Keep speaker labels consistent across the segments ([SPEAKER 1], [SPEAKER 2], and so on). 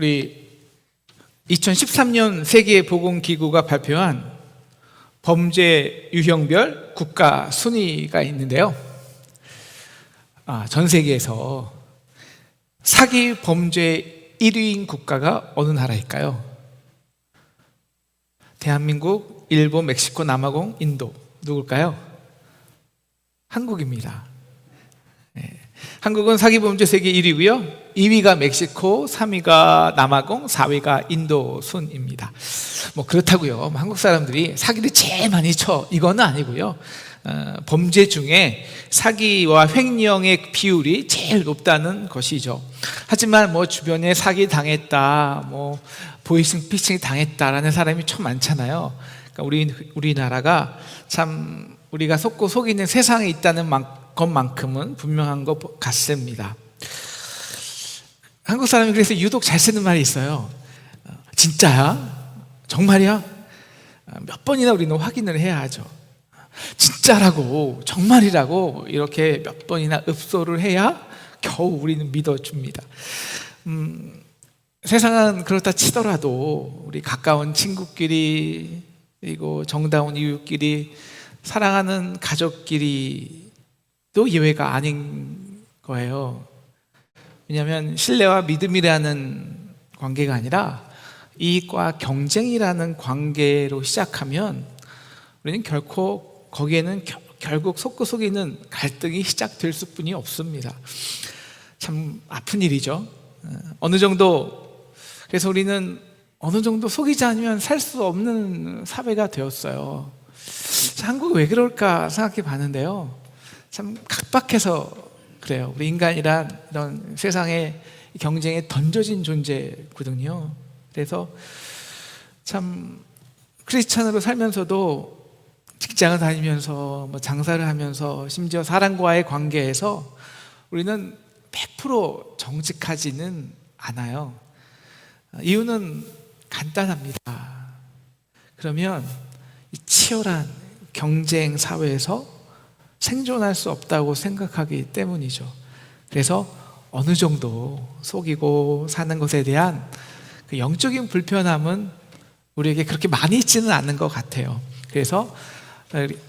[SPEAKER 1] 우리 2013년 세계보건기구가 발표한 범죄 유형별 국가 순위가 있는데요. 전 세계에서 사기 범죄 1위인 국가가 어느 나라일까요? 대한민국, 일본, 멕시코, 남아공, 인도. 누굴까요? 한국입니다. 한국은 사기 범죄 세계 1위고요. 2위가 멕시코, 3위가 남아공, 4위가 인도 순입니다. 그렇다고요. 한국 사람들이 사기를 제일 많이 쳐, 이거는 아니고요. 범죄 중에 사기와 횡령의 비율이 제일 높다는 것이죠. 하지만 주변에 사기 당했다, 보이스피싱 당했다라는 사람이 참 많잖아요. 그러니까 우리나라가 참 우리가 속고 속이는 세상에 있다는 것만큼은 분명한 것 같습니다. 한국 사람이 그래서 유독 잘 쓰는 말이 있어요. 진짜야? 정말이야? 몇 번이나 우리는 확인을 해야 하죠. 진짜라고, 정말이라고 이렇게 몇 번이나 읍소를 해야 겨우 우리는 믿어줍니다. 세상은 그렇다 치더라도 우리 가까운 친구끼리, 그리고 정다운 이웃끼리, 사랑하는 가족끼리도 예외가 아닌 거예요. 왜냐하면 신뢰와 믿음이라는 관계가 아니라 이익과 경쟁이라는 관계로 시작하면 우리는 결코 거기에는 결국 속고 속이는 갈등이 시작될 수뿐이 없습니다. 참 아픈 일이죠. 그래서 우리는 어느 정도 속이지 않으면 살 수 없는 사회가 되었어요. 한국은 왜 그럴까 생각해 봤는데요. 참 각박해서 그래요. 우리 인간이란 이런 세상의 경쟁에 던져진 존재거든요. 그래서 참 크리스찬으로 살면서도 직장을 다니면서 장사를 하면서 심지어 사람과의 관계에서 우리는 100% 정직하지는 않아요. 이유는 간단합니다. 그러면 이 치열한 경쟁 사회에서 생존할 수 없다고 생각하기 때문이죠. 그래서 어느 정도 속이고 사는 것에 대한 그 영적인 불편함은 우리에게 그렇게 많이 있지는 않는 것 같아요. 그래서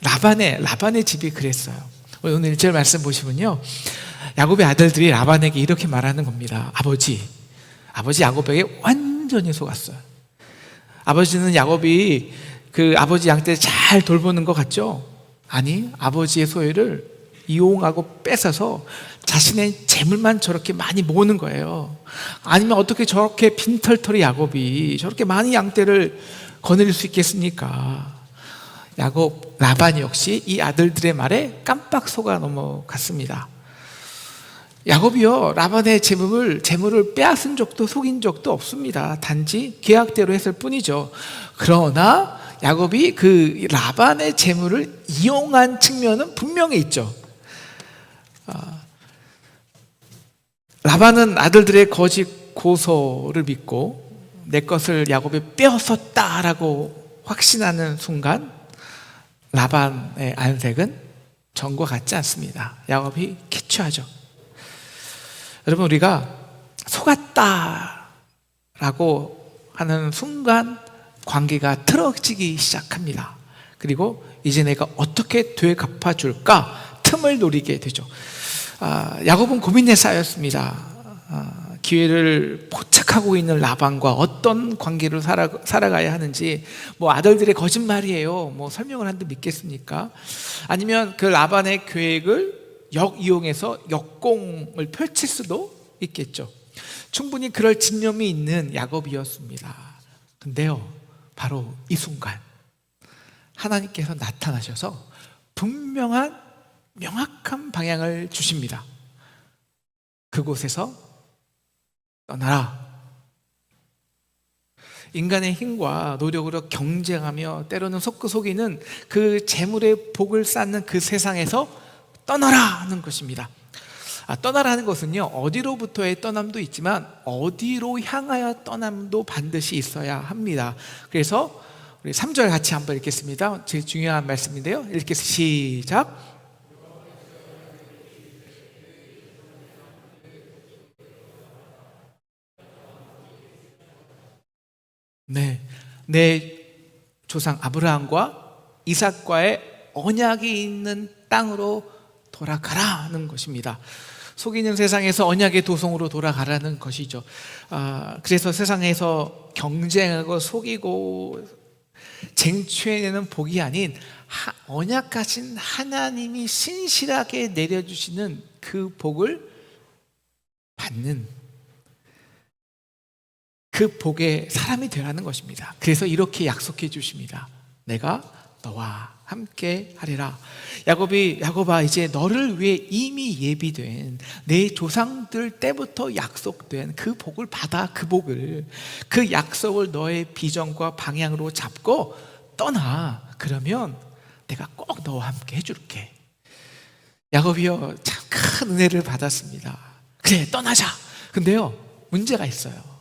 [SPEAKER 1] 라반의 집이 그랬어요. 오늘 1절 말씀 보시면요, 야곱의 아들들이 라반에게 이렇게 말하는 겁니다. 아버지 야곱에게 완전히 속았어요. 아버지는 야곱이 그 아버지 양떼를 잘 돌보는 것 같죠? 아니, 아버지의 소유를 이용하고 뺏어서 자신의 재물만 저렇게 많이 모으는 거예요. 아니면 어떻게 저렇게 빈털터리 야곱이 저렇게 많은 양떼를 거느릴 수 있겠습니까? 라반 역시 이 아들들의 말에 깜빡 속아 넘어갔습니다. 야곱이요, 라반의 재물을 빼앗은 적도 속인 적도 없습니다. 단지 계약대로 했을 뿐이죠. 그러나 야곱이 그 라반의 재물을 이용한 측면은 분명히 있죠. 라반은 아들들의 거짓 고소를 믿고 내 것을 야곱이 빼앗았다라고 확신하는 순간 라반의 안색은 전과 같지 않습니다. 야곱이 키추하죠. 여러분, 우리가 속았다라고 하는 순간 관계가 틀어지기 시작합니다. 그리고 이제 내가 어떻게 되갚아줄까 틈을 노리게 되죠. 야곱은 고민에 쌓였습니다. 기회를 포착하고 있는 라반과 어떤 관계로 살아가야 하는지, 아들들의 거짓말이에요, 설명을 한데 믿겠습니까? 아니면 그 라반의 계획을 역이용해서 역공을 펼칠 수도 있겠죠. 충분히 그럴 집념이 있는 야곱이었습니다. 근데요, 바로 이 순간 하나님께서 나타나셔서 명확한 방향을 주십니다. 그곳에서 떠나라. 인간의 힘과 노력으로 경쟁하며 때로는 속고 속이는 그 재물의 복을 쌓는 그 세상에서 떠나라 하는 것입니다. 떠나라는 것은요, 어디로부터의 떠남도 있지만 어디로 향하여 떠남도 반드시 있어야 합니다. 그래서 우리 3절 같이 한번 읽겠습니다. 제일 중요한 말씀인데요, 읽겠습니다. 시작. 네, 내 조상 아브라함과 이삭과의 언약이 있는 땅으로 돌아가라는 것입니다. 속이는 세상에서 언약의 도성으로 돌아가라는 것이죠. 그래서 세상에서 경쟁하고 속이고 쟁취해내는 복이 아닌 언약 가진 하나님이 신실하게 내려주시는 그 복을 받는 그 복의 사람이 되라는 것입니다. 그래서 이렇게 약속해 주십니다. 내가 너와 함께 하리라. 야곱아, 이제 너를 위해 이미 예비된 내 조상들 때부터 약속된 그 복을 받아. 그 약속을 너의 비전과 방향으로 잡고 떠나. 그러면 내가 꼭 너와 함께 해줄게. 야곱이요, 참 큰 은혜를 받았습니다. 그래, 떠나자. 근데요, 문제가 있어요.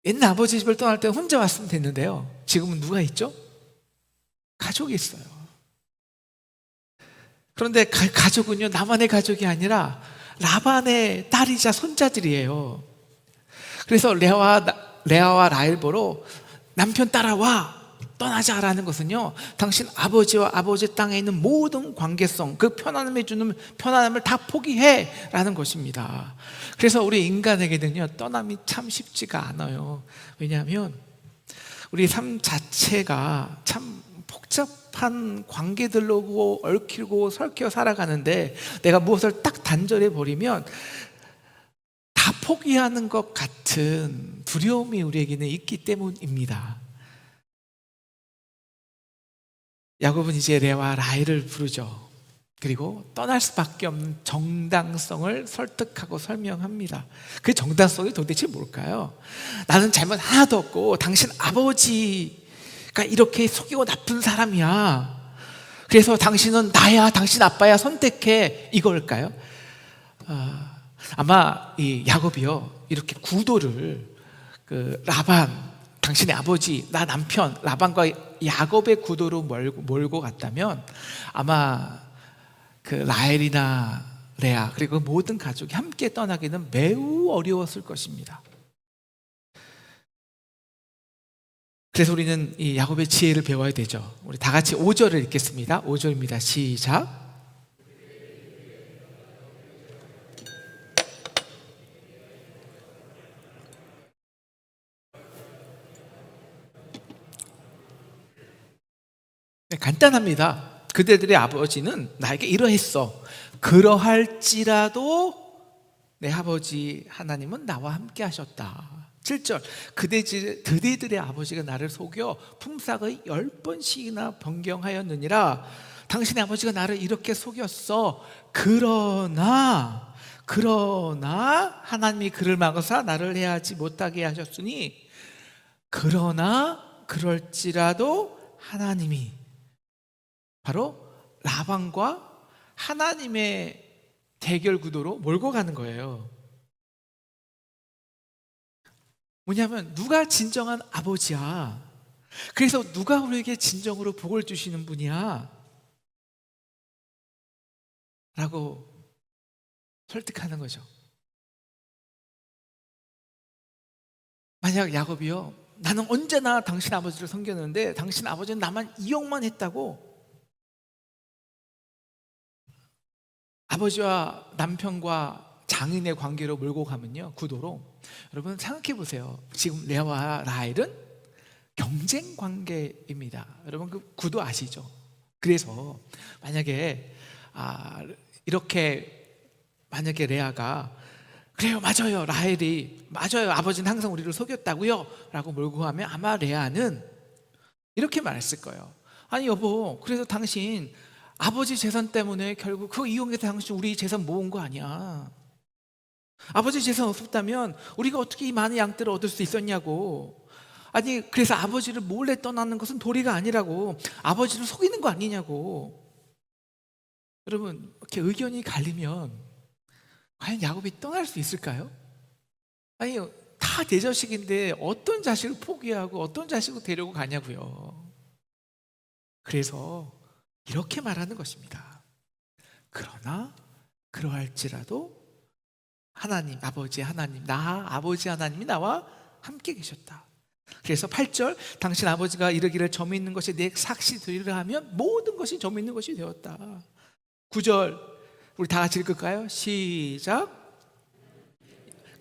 [SPEAKER 1] 옛날 아버지 집을 떠날 때 혼자 왔으면 됐는데요, 지금은 누가 있죠? 가족이 있어요. 그런데 가족은요, 나만의 가족이 아니라 라반의 딸이자 손자들이에요. 그래서 레아와 라헬 보러 남편 따라와, 떠나자라는 것은요, 당신 아버지와 아버지 땅에 있는 모든 관계성, 그 편안함에 주는 편안함을 다 포기해 라는 것입니다. 그래서 우리 인간에게는요, 떠남이 참 쉽지가 않아요. 왜냐하면 우리 삶 자체가 참 복잡한 관계들로 얽히고 설켜 살아가는데, 내가 무엇을 딱 단절해 버리면 다 포기하는 것 같은 두려움이 우리에게는 있기 때문입니다. 야곱은 이제 레아와 라헬을 부르죠. 그리고 떠날 수밖에 없는 정당성을 설득하고 설명합니다. 그 정당성이 도대체 뭘까요? 나는 잘못 하나도 없고 당신 아버지가 이렇게 속이고 나쁜 사람이야. 그래서 당신은 나야, 당신 아빠야, 선택해, 이걸까요? 아마 이 야곱이요, 이렇게 구도를 라반, 당신의 아버지, 나 남편, 라반과 야곱의 구도로 몰고 갔다면 아마 그 라헬이나 레아, 그리고 모든 가족이 함께 떠나기는 매우 어려웠을 것입니다. 그래서 우리는 이 야곱의 지혜를 배워야 되죠. 우리 다 같이 5절을 읽겠습니다. 5절입니다. 시작. 간단합니다. 그대들의 아버지는 나에게 이러했어. 그러할지라도 내 아버지 하나님은 나와 함께 하셨다. 7절. 그대들의 아버지가 나를 속여 품삯의 10번씩이나 변경하였느니라. 당신의 아버지가 나를 이렇게 속였어. 그러나 하나님이 그를 막으사 나를 해하지 못하게 하셨으니, 그럴지라도 하나님이, 바로 라반과 하나님의 대결 구도로 몰고 가는 거예요. 뭐냐면 누가 진정한 아버지야? 그래서 누가 우리에게 진정으로 복을 주시는 분이야? 라고 설득하는 거죠. 만약 야곱이요, 나는 언제나 당신 아버지를 섬겼는데 당신 아버지는 나만 이용만 했다고, 아버지와 남편과 장인의 관계로 몰고 가면요, 구도로, 여러분 생각해 보세요. 지금 레아와 라헬은 경쟁 관계입니다. 여러분 그 구도 아시죠? 그래서 만약에 만약에 레아가 그래요, 맞아요, 라헬이 맞아요, 아버지는 항상 우리를 속였다고요 라고 몰고 가면 아마 레아는 이렇게 말했을 거예요. 아니 여보, 그래서 당신 아버지 재산 때문에 결국 그 이용해서 당신 우리 재산 모은 거 아니야. 아버지 재산 없었다면 우리가 어떻게 이 많은 양떼를 얻을 수 있었냐고. 아니 그래서 아버지를 몰래 떠나는 것은 도리가 아니라고, 아버지를 속이는 거 아니냐고. 여러분, 이렇게 의견이 갈리면 과연 야곱이 떠날 수 있을까요? 아니 다 내 자식인데 어떤 자식을 포기하고 어떤 자식을 데리고 가냐고요. 그래서 이렇게 말하는 것입니다. 그러나 그러할지라도 하나님, 아버지 하나님이 나와 함께 계셨다. 그래서 8절, 당신 아버지가 이르기를 점이 있는 것이 내 삭시 되리라 하면 모든 것이 점이 있는 것이 되었다. 9절, 우리 다 같이 읽을까요? 시작.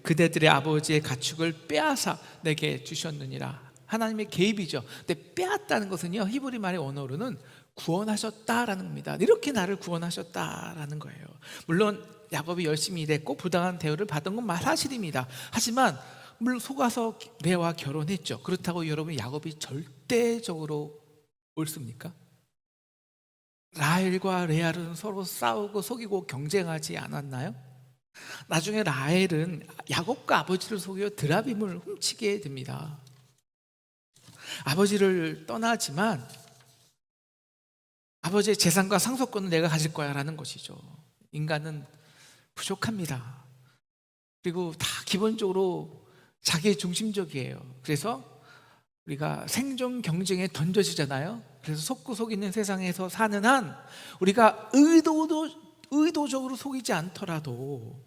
[SPEAKER 1] 그대들의 아버지의 가축을 빼앗아 내게 주셨느니라. 하나님의 개입이죠. 근데 빼앗다는 것은요, 히브리 말의 언어로는 구원하셨다라는 겁니다. 이렇게 나를 구원하셨다라는 거예요. 물론 야곱이 열심히 일했고 부당한 대우를 받은 건 사실입니다. 하지만 물론 속아서 레아와 결혼했죠. 그렇다고 여러분 야곱이 절대적으로 옳습니까? 라헬과 레아는 서로 싸우고 속이고 경쟁하지 않았나요? 나중에 라헬은 야곱과 아버지를 속여 드라빔을 훔치게 됩니다. 아버지를 떠나지만 아버지의 재산과 상속권은 내가 가질 거야 라는 것이죠. 인간은 부족합니다. 그리고 다 기본적으로 자기 중심적이에요. 그래서 우리가 생존 경쟁에 던져지잖아요. 그래서 속고 속이는 세상에서 사는 한 우리가 의도적으로 속이지 않더라도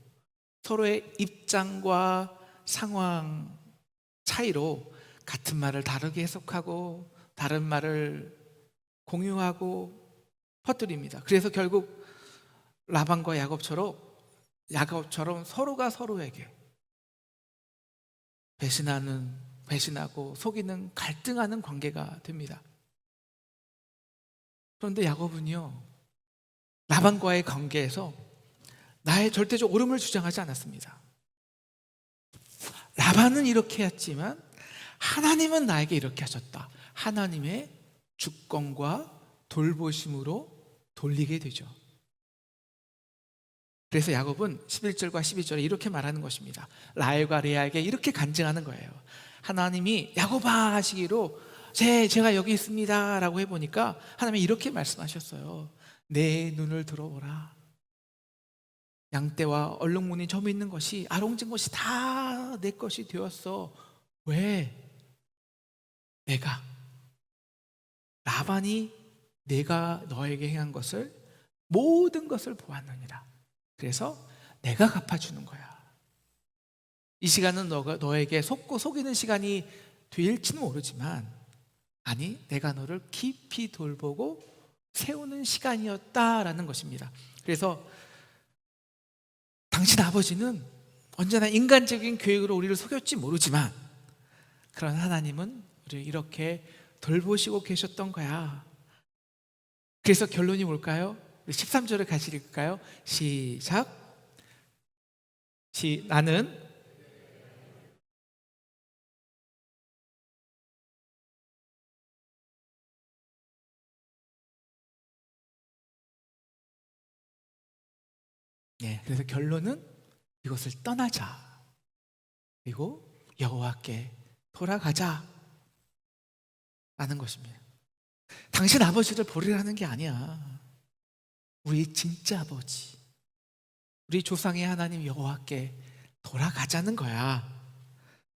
[SPEAKER 1] 서로의 입장과 상황 차이로 같은 말을 다르게 해석하고 다른 말을 공유하고 퍼뜨립니다. 그래서 결국 라반과 야곱처럼 서로가 서로에게 배신하고 속이는 갈등하는 관계가 됩니다. 그런데 야곱은요, 라반과의 관계에서 나의 절대적 옳음을 주장하지 않았습니다. 라반은 이렇게 했지만 하나님은 나에게 이렇게 하셨다. 하나님의 주권과 돌보심으로 돌리게 되죠. 그래서 야곱은 11절과 12절에 이렇게 말하는 것입니다. 라헬과 레아에게 이렇게 간증하는 거예요. 하나님이 야곱아 하시기로 제가 여기 있습니다 라고 해보니까 하나님이 이렇게 말씀하셨어요. 내 눈을 들어보라. 양떼와 얼룩무늬 점이 있는 것이 아롱진 것이 다 내 것이 되었어. 왜? 라반이 내가 너에게 행한 것을 모든 것을 보았느니라. 그래서 내가 갚아주는 거야. 이 시간은 너에게 속고 속이는 시간이 될지는 모르지만 아니 내가 너를 깊이 돌보고 세우는 시간이었다라는 것입니다. 그래서 당신 아버지는 언제나 인간적인 계획으로 우리를 속였지 모르지만 그런 하나님은 우리를 이렇게 돌보시고 계셨던 거야. 그래서 결론이 뭘까요? 13절을 같이 읽을까요? 시작. 나는 그래서 결론은 이것을 떠나자. 그리고 여호와께 돌아가자 라는 것입니다. 당신 아버지를 버리라는 게 아니야. 우리 진짜 아버지, 우리 조상의 하나님 여호와께 돌아가자는 거야.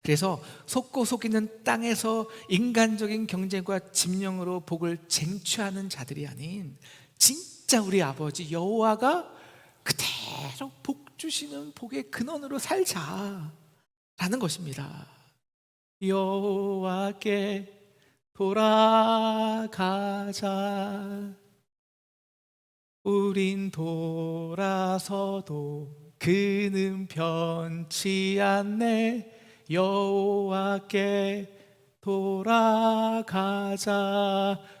[SPEAKER 1] 그래서 속고 속이는 땅에서 인간적인 경쟁과 짐령으로 복을 쟁취하는 자들이 아닌 진짜 우리 아버지 여호와가 그대로 복 주시는 복의 근원으로 살자 라는 것입니다. 여호와께 돌아가자. 우린 돌아서도 그는 변치 않네. 여호와께 돌아가자.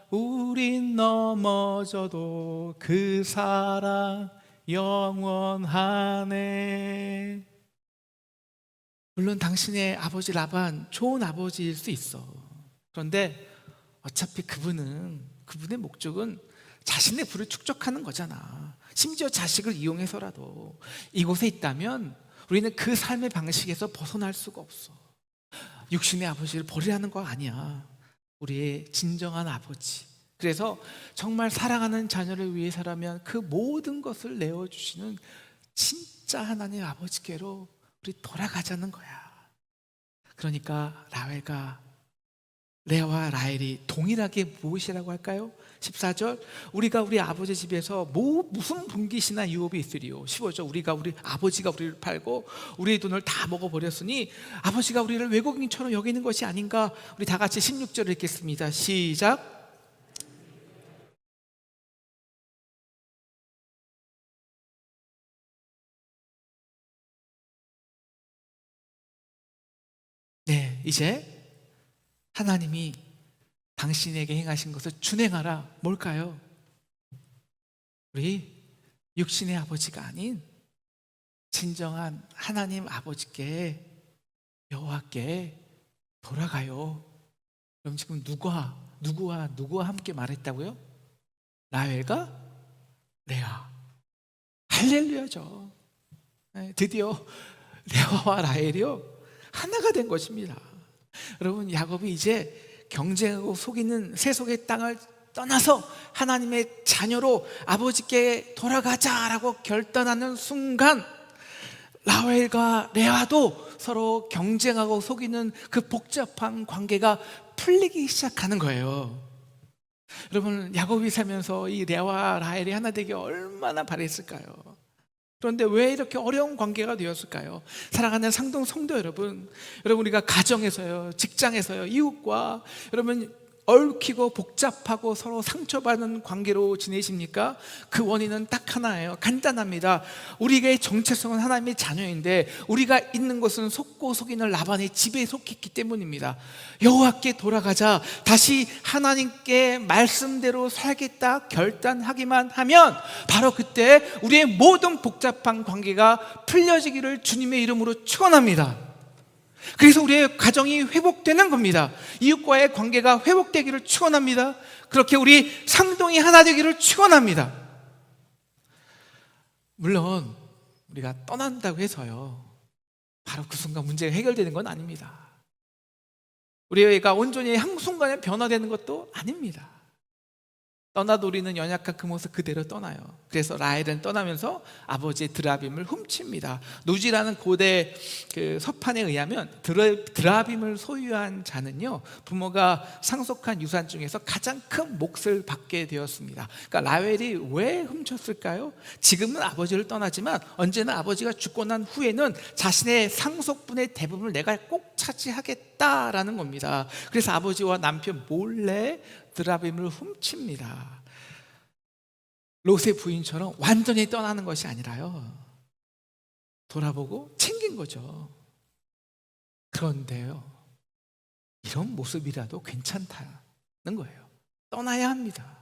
[SPEAKER 1] 우린 넘어져도 그 사랑 영원하네. 물론 당신의 아버지 라반 좋은 아버지일 수 있어. 그런데 어차피 그분의 목적은 자신의 부를 축적하는 거잖아. 심지어 자식을 이용해서라도 이곳에 있다면 우리는 그 삶의 방식에서 벗어날 수가 없어. 육신의 아버지를 버리라는 거 아니야. 우리의 진정한 아버지. 그래서 정말 사랑하는 자녀를 위해서라면 그 모든 것을 내어주시는 진짜 하나님 아버지께로 우리 돌아가자는 거야. 그러니까 레아와 라헬이 동일하게 무엇이라고 할까요? 14절, 우리가 우리 아버지 집에서 무슨 분깃이나 유업이 있으리요. 15절, 우리 아버지가 우리를 팔고 우리의 돈을 다 먹어버렸으니 아버지가 우리를 외국인처럼 여기는 것이 아닌가. 우리 다 같이 16절을 읽겠습니다. 시작. 네, 이제 하나님이 당신에게 행하신 것을 준행하라. 뭘까요? 우리 육신의 아버지가 아닌 진정한 하나님 아버지께, 여호와께 돌아가요. 그럼 지금 누구와 함께 말했다고요? 라헬과 레아. 할렐루야죠. 드디어 레아와 라헬이요 하나가 된 것입니다. 여러분, 야곱이 이제 경쟁하고 속이는 세속의 땅을 떠나서 하나님의 자녀로 아버지께 돌아가자라고 결단하는 순간, 라헬과 레아도 서로 경쟁하고 속이는 그 복잡한 관계가 풀리기 시작하는 거예요. 여러분, 야곱이 살면서 이 레아와 라헬이 하나 되기 얼마나 바랬을까요? 그런데 왜 이렇게 어려운 관계가 되었을까요? 사랑하는 상동 성도 여러분, 우리가 가정에서요, 직장에서요, 이웃과 여러분 얽히고 복잡하고 서로 상처받는 관계로 지내십니까? 그 원인은 딱 하나예요. 간단합니다. 우리의 정체성은 하나님의 자녀인데 우리가 있는 것은 속고 속이는 라반의 집에 속했기 때문입니다. 여호와께 돌아가자, 다시 하나님께 말씀대로 살겠다 결단하기만 하면 바로 그때 우리의 모든 복잡한 관계가 풀려지기를 주님의 이름으로 축원합니다. 그래서 우리의 가정이 회복되는 겁니다. 이웃과의 관계가 회복되기를 축원합니다. 그렇게 우리 상동이 하나 되기를 축원합니다. 물론 우리가 떠난다고 해서요 바로 그 순간 문제가 해결되는 건 아닙니다. 우리가 온전히 한순간에 변화되는 것도 아닙니다. 떠나도 우리는 연약한 그 모습 그대로 떠나요. 그래서 라헬은 떠나면서 아버지의 드라빔을 훔칩니다. 누지라는 고대 그 서판에 의하면 드라빔을 소유한 자는요 부모가 상속한 유산 중에서 가장 큰 몫을 받게 되었습니다. 그러니까 라헬이 왜 훔쳤을까요? 지금은 아버지를 떠나지만 언제나 아버지가 죽고 난 후에는 자신의 상속분의 대부분을 내가 꼭 차지하겠다라는 겁니다. 그래서 아버지와 남편 몰래 드라빔을 훔칩니다. 롯의 부인처럼 완전히 떠나는 것이 아니라요 돌아보고 챙긴 거죠. 그런데요 이런 모습이라도 괜찮다는 거예요. 떠나야 합니다.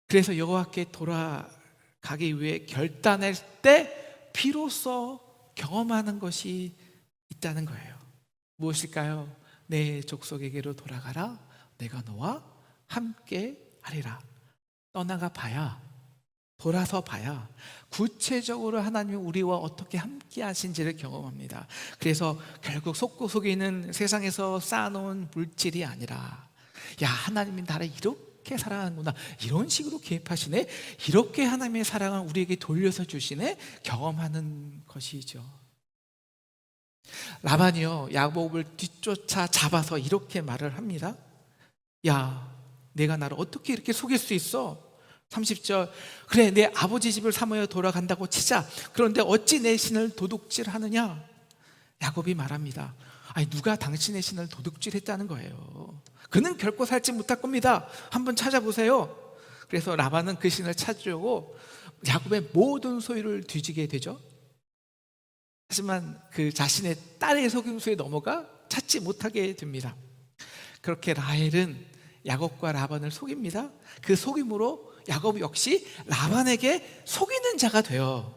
[SPEAKER 1] 그래서 여호와께 돌아가기 위해 결단할 때 비로소 경험하는 것이 있다는 거예요. 무엇일까요? 내 족속에게로 돌아가라. 내가 너와 함께 하리라. 떠나가 봐야, 돌아서 봐야 구체적으로 하나님이 우리와 어떻게 함께 하신지를 경험합니다. 그래서 결국 속고 속이는 세상에서 쌓아놓은 물질이 아니라, 야, 하나님이 나를 이렇게 사랑하는구나, 이런 식으로 개입하시네, 이렇게 하나님의 사랑을 우리에게 돌려서 주시네, 경험하는 것이죠. 라반이요 야곱을 뒤쫓아 잡아서 이렇게 말을 합니다. 야, 내가 나를 어떻게 이렇게 속일 수 있어? 30절, 그래, 내 아버지 집을 사모여 돌아간다고 치자. 그런데 어찌 내 신을 도둑질하느냐? 야곱이 말합니다. 아니, 누가 당신의 신을 도둑질했다는 거예요? 그는 결코 살지 못할 겁니다. 한번 찾아보세요. 그래서 라반은 그 신을 찾으려고 야곱의 모든 소유를 뒤지게 되죠. 하지만 그 자신의 딸의 속임수에 넘어가 찾지 못하게 됩니다. 그렇게 라헬은 야곱과 라반을 속입니다. 그 속임으로 야곱 역시 라반에게 속이는 자가 돼요.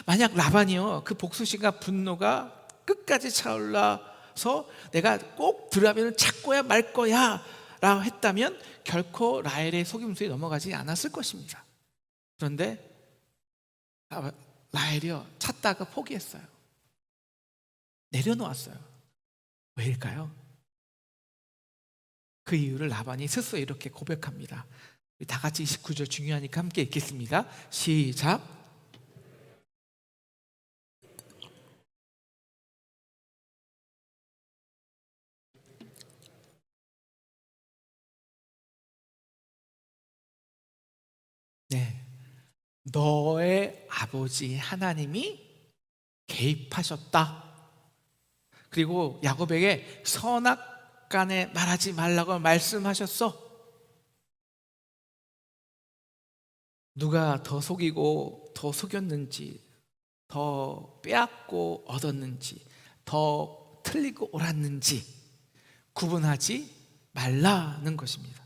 [SPEAKER 1] 만약 라반이요 그 복수심과 분노가 끝까지 차올라서 내가 꼭 드라빔을 찾고야 말 거야 라고 했다면 결코 라헬의 속임수에 넘어가지 않았을 것입니다. 그런데 라헬이요 찾다가 포기했어요. 내려놓았어요. 왜일까요? 그 이유를 라반이 스스로 이렇게 고백합니다. 우리 다 같이 29절 중요하니까 함께 읽겠습니다. 시작. 너의 아버지 하나님이 개입하셨다. 그리고 야곱에게 선악간에 말하지 말라고 말씀하셨어. 누가 더 속이고 더 속였는지, 더 빼앗고 얻었는지, 더 틀리고 옳았는지 구분하지 말라는 것입니다.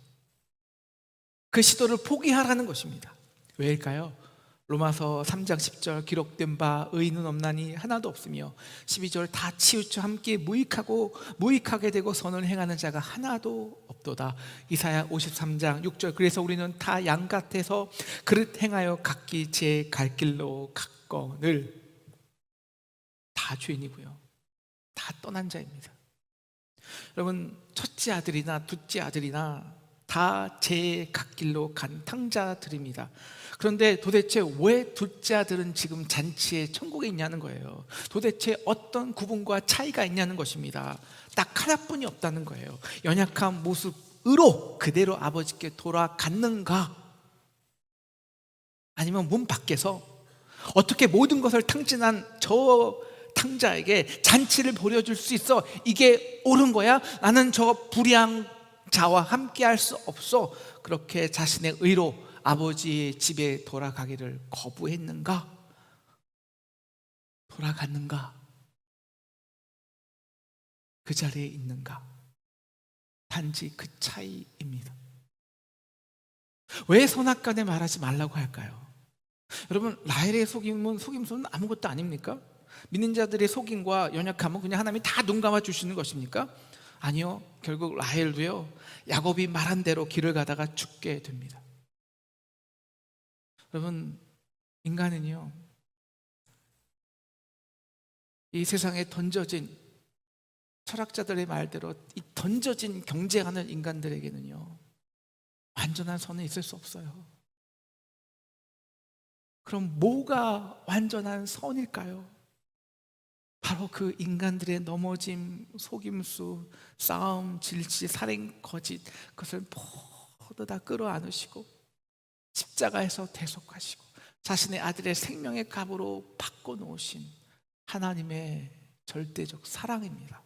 [SPEAKER 1] 그 시도를 포기하라는 것입니다. 왜일까요? 로마서 3장 10절 기록된 바 의인은 없나니 하나도 없으며 12절 다 치우쳐 함께 무익하게 되고 선을 행하는 자가 하나도 없도다. 이사야 53장 6절 그래서 우리는 다 양 같아서 그릇 행하여 각기 제 갈 길로 갔거늘. 다 죄인이고요, 다 떠난 자입니다. 여러분, 첫째 아들이나 둘째 아들이나 다 제 갓길로 간 탕자들입니다. 그런데 도대체 왜 둘째 아들은 지금 잔치에 천국에 있냐는 거예요. 도대체 어떤 구분과 차이가 있냐는 것입니다. 딱 하나뿐이 없다는 거예요. 연약한 모습으로 그대로 아버지께 돌아갔는가? 아니면 문 밖에서 어떻게 모든 것을 탕진한 저 탕자에게 잔치를 벌여줄 수 있어? 이게 옳은 거야? 나는 저 불의한 자와 함께 할 수 없어. 그렇게 자신의 의로 아버지의 집에 돌아가기를 거부했는가? 돌아갔는가? 그 자리에 있는가? 단지 그 차이입니다. 왜 선악간에 말하지 말라고 할까요? 여러분, 라헬의 속임수는 아무것도 아닙니까? 믿는 자들의 속임과 연약함은 그냥 하나님이 다 눈 감아 주시는 것입니까? 아니요, 결국 라헬도요, 야곱이 말한 대로 길을 가다가 죽게 됩니다. 여러분, 인간은요, 이 세상에 던져진, 철학자들의 말대로 이 던져진 경쟁하는 인간들에게는요, 완전한 선은 있을 수 없어요. 그럼 뭐가 완전한 선일까요? 바로 그 인간들의 넘어짐, 속임수, 싸움, 질시, 살인, 거짓, 그것을 모두 다 끌어안으시고 십자가에서 대속하시고 자신의 아들의 생명의 값으로 바꿔놓으신 하나님의 절대적 사랑입니다.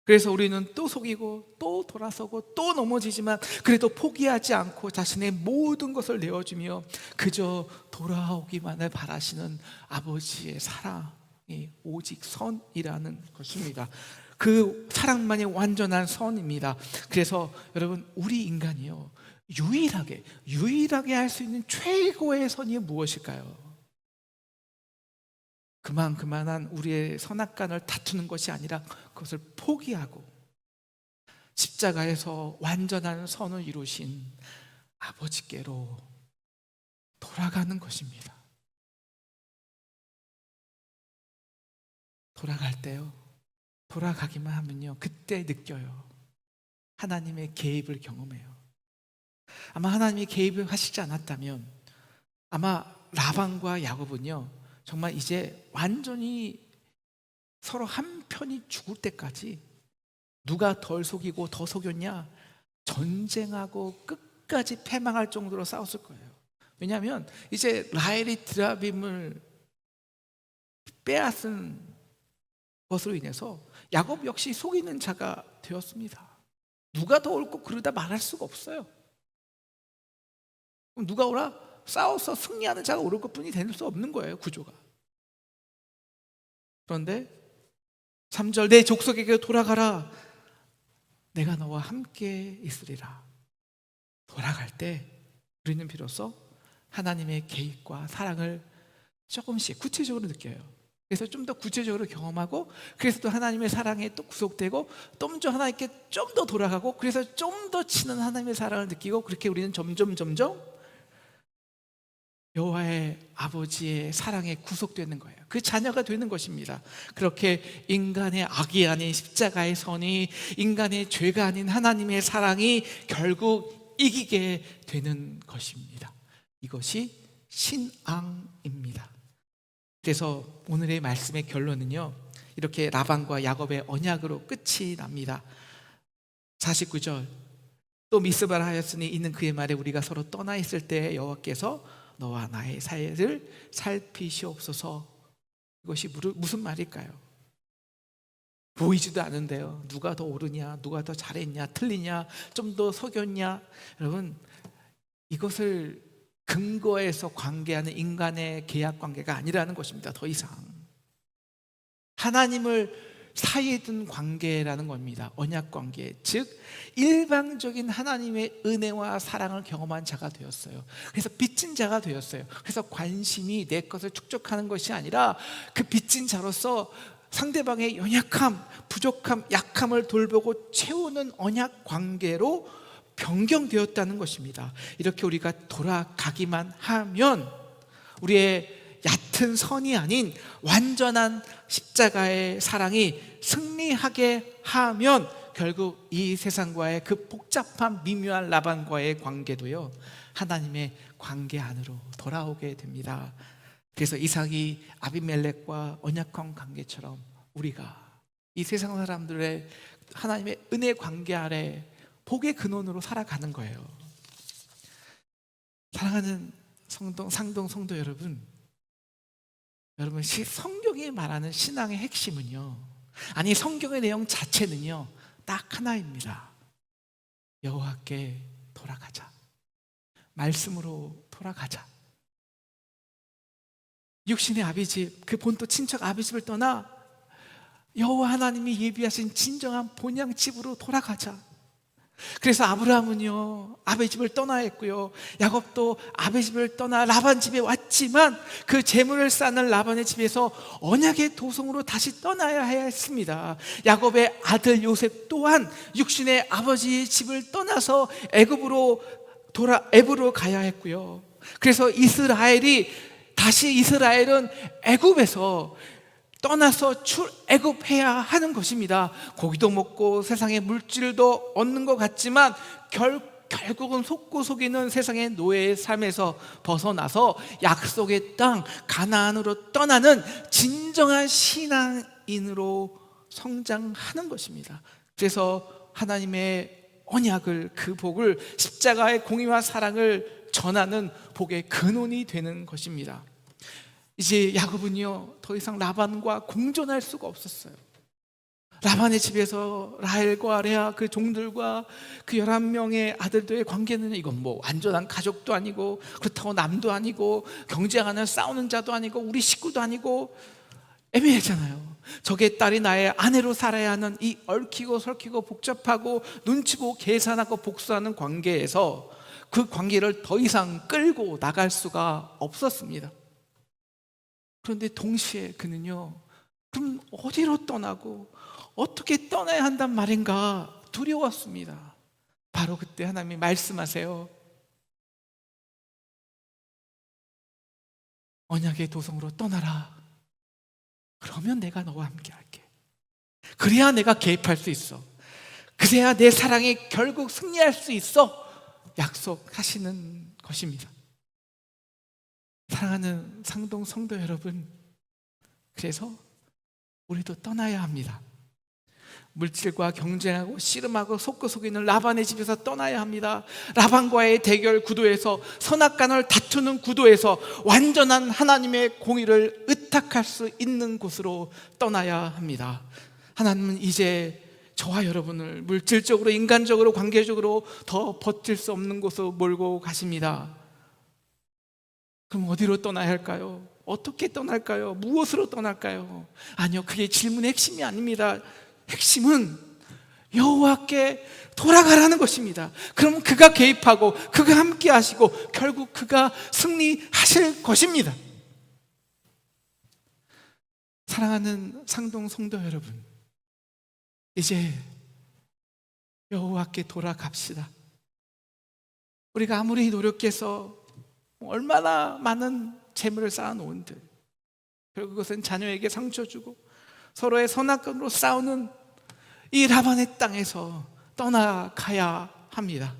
[SPEAKER 1] 그래서 우리는 또 속이고 또 돌아서고 또 넘어지지만 그래도 포기하지 않고 자신의 모든 것을 내어주며 그저 돌아오기만을 바라시는 아버지의 사랑이 오직 선이라는 것입니다. 그 사랑만이 완전한 선입니다. 그래서 여러분, 우리 인간이요, 유일하게 할 수 있는 최고의 선이 무엇일까요? 그만한 우리의 선악간을 다투는 것이 아니라 그것을 포기하고 십자가에서 완전한 선을 이루신 아버지께로 돌아가는 것입니다. 돌아갈 때요, 돌아가기만 하면요, 그때 느껴요. 하나님의 개입을 경험해요. 아마 하나님이 개입을 하시지 않았다면 아마 라반과 야곱은요, 정말 이제 완전히 서로 한 편이 죽을 때까지 누가 덜 속이고 더 속였냐, 전쟁하고 끝까지 패망할 정도로 싸웠을 거예요. 왜냐하면 이제 라헬이 드라빔을 빼앗은 것으로 인해서 야곱 역시 속이는 자가 되었습니다. 누가 더 옳고 그르다 말할 수가 없어요. 그럼 누가 오라? 싸워서 승리하는 자가 옳을 것뿐이 될 수 없는 거예요, 구조가. 그런데 3절 내 족속에게 돌아가라, 내가 너와 함께 있으리라. 돌아갈 때 우리는 비로소 하나님의 개입과 사랑을 조금씩 구체적으로 느껴요. 그래서 좀 더 구체적으로 경험하고, 그래서 또 하나님의 사랑에 또 구속되고, 좀 더 하나님께 좀 더 돌아가고, 그래서 좀 더 치는 하나님의 사랑을 느끼고, 그렇게 우리는 점점 여호와의 아버지의 사랑에 구속되는 거예요. 그 자녀가 되는 것입니다. 그렇게 인간의 악이 아닌 십자가의 선이, 인간의 죄가 아닌 하나님의 사랑이 결국 이기게 되는 것입니다. 이것이 신앙입니다. 그래서 오늘의 말씀의 결론은요, 이렇게 라반과 야곱의 언약으로 끝이 납니다. 49절 또 미스바라 하였으니 이는 그의 말에 우리가 서로 떠나 있을 때 여호와께서 너와 나의 사이를 살피시옵소서. 이것이 무슨 말일까요? 보이지도 않은데요. 누가 더 옳으냐, 누가 더 잘했냐, 틀리냐, 좀 더 속였냐. 여러분, 이것을 근거해서 관계하는 인간의 계약 관계가 아니라는 것입니다. 더 이상 하나님을 사이에 둔 관계라는 겁니다. 언약 관계, 즉 일방적인 하나님의 은혜와 사랑을 경험한 자가 되었어요. 그래서 빚진 자가 되었어요. 그래서 관심이 내 것을 축적하는 것이 아니라 그 빚진 자로서 상대방의 연약함, 부족함, 약함을 돌보고 채우는 언약 관계로 변경되었다는 것입니다. 이렇게 우리가 돌아가기만 하면 우리의 얕은 선이 아닌 완전한 십자가의 사랑이 승리하게 하면 결국 이 세상과의 그 복잡한 미묘한 라반과의 관계도요, 하나님의 관계 안으로 돌아오게 됩니다. 그래서 이삭이 아비멜렉과 언약한 관계처럼 우리가 이 세상 사람들의 하나님의 은혜 관계 아래 복의 근원으로 살아가는 거예요. 사랑하는 상동 성도 여러분, 성경이 말하는 신앙의 핵심은요, 아니 성경의 내용 자체는요, 딱 하나입니다. 여호와께 돌아가자. 말씀으로 돌아가자. 육신의 아비집, 그 본토 친척 아비집을 떠나 여호와 하나님이 예비하신 진정한 본향집으로 돌아가자. 그래서 아브라함은요 아베집을 떠나야 했고요, 야곱도 아베집을 떠나 라반 집에 왔지만 그 재물을 쌓는 라반의 집에서 언약의 도성으로 다시 떠나야 했습니다. 야곱의 아들 요셉 또한 육신의 아버지의 집을 떠나서 애굽으로 가야 했고요. 그래서 이스라엘은 애굽에서 떠나서 출애굽해야 하는 것입니다. 고기도 먹고 세상의 물질도 얻는 것 같지만 결국은 속고 속이는 세상의 노예의 삶에서 벗어나서 약속의 땅 가나안으로 떠나는 진정한 신앙인으로 성장하는 것입니다. 그래서 하나님의 언약을, 그 복을, 십자가의 공의와 사랑을 전하는 복의 근원이 되는 것입니다. 이제 야곱은요 더 이상 라반과 공존할 수가 없었어요. 라반의 집에서 라헬과 레아 그 종들과 그 11명의 아들들의 관계는 이건 뭐 완전한 가족도 아니고, 그렇다고 남도 아니고, 경쟁하는 싸우는 자도 아니고, 우리 식구도 아니고, 애매하잖아요. 적의 딸이 나의 아내로 살아야 하는 이 얽히고 설키고 복잡하고 눈치고 계산하고 복수하는 관계에서 그 관계를 더 이상 끌고 나갈 수가 없었습니다. 그런데 동시에 그는요, 그럼 어디로 떠나고 어떻게 떠나야 한단 말인가 두려웠습니다. 바로 그때 하나님이 말씀하세요. 언약의 도성으로 떠나라. 그러면 내가 너와 함께 할게. 그래야 내가 개입할 수 있어. 그래야 내 사랑이 결국 승리할 수 있어. 약속하시는 것입니다. 사랑하는 상동 성도 여러분, 그래서 우리도 떠나야 합니다. 물질과 경쟁하고 씨름하고 속고 속이는 라반의 집에서 떠나야 합니다. 라반과의 대결 구도에서, 선악간을 다투는 구도에서 완전한 하나님의 공의를 의탁할 수 있는 곳으로 떠나야 합니다. 하나님은 이제 저와 여러분을 물질적으로, 인간적으로, 관계적으로 더 버틸 수 없는 곳으로 몰고 가십니다. 그럼 어디로 떠나야 할까요? 어떻게 떠날까요? 무엇으로 떠날까요? 아니요, 그게 질문의 핵심이 아닙니다. 핵심은 여호와께 돌아가라는 것입니다. 그럼 그가 개입하고 그가 함께 하시고 결국 그가 승리하실 것입니다. 사랑하는 상동 성도 여러분, 이제 여호와께 돌아갑시다. 우리가 아무리 노력해서 얼마나 많은 재물을 쌓아놓은들 결국 그것은 자녀에게 상처 주고 서로의 선악견으로 싸우는 이 라반의 땅에서 떠나가야 합니다.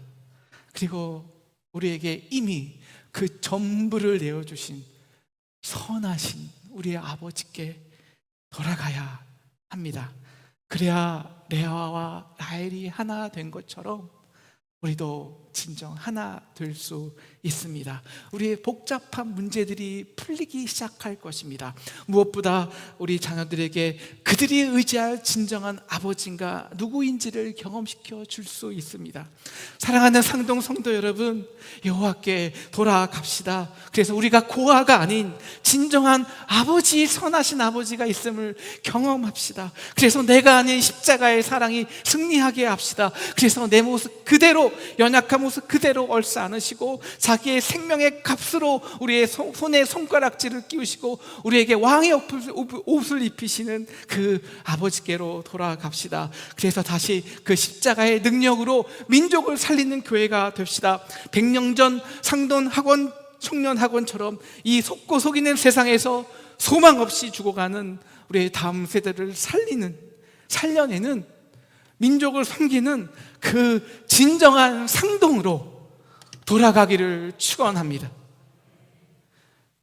[SPEAKER 1] 그리고 우리에게 이미 그 전부를 내어주신 선하신 우리의 아버지께 돌아가야 합니다. 그래야 레아와 라헬이 하나 된 것처럼 우리도 진정 하나 될 수 있습니다. 우리의 복잡한 문제들이 풀리기 시작할 것입니다. 무엇보다 우리 자녀들에게 그들이 의지할 진정한 아버지가 누구인지를 경험시켜 줄 수 있습니다. 사랑하는 상동 성도 여러분, 여호와께 돌아갑시다. 그래서 우리가 고아가 아닌 진정한 아버지, 선하신 아버지가 있음을 경험합시다. 그래서 내가 아닌 십자가의 사랑이 승리하게 합시다. 그래서 내 모습 그대로, 연약한 모습 그대로 얼싸 안으시고 자기의 생명의 값으로 우리의 손에 손가락질을 끼우시고 우리에게 왕의 옷을 입히시는 그 아버지께로 돌아갑시다. 그래서 다시 그 십자가의 능력으로 민족을 살리는 교회가 됩시다. 100년 전 상돈학원 청년학원처럼 이 속고 속이는 세상에서 소망 없이 죽어가는 우리의 다음 세대를 살려내는, 민족을 섬기는 그 진정한 상동으로 돌아가기를 축원합니다.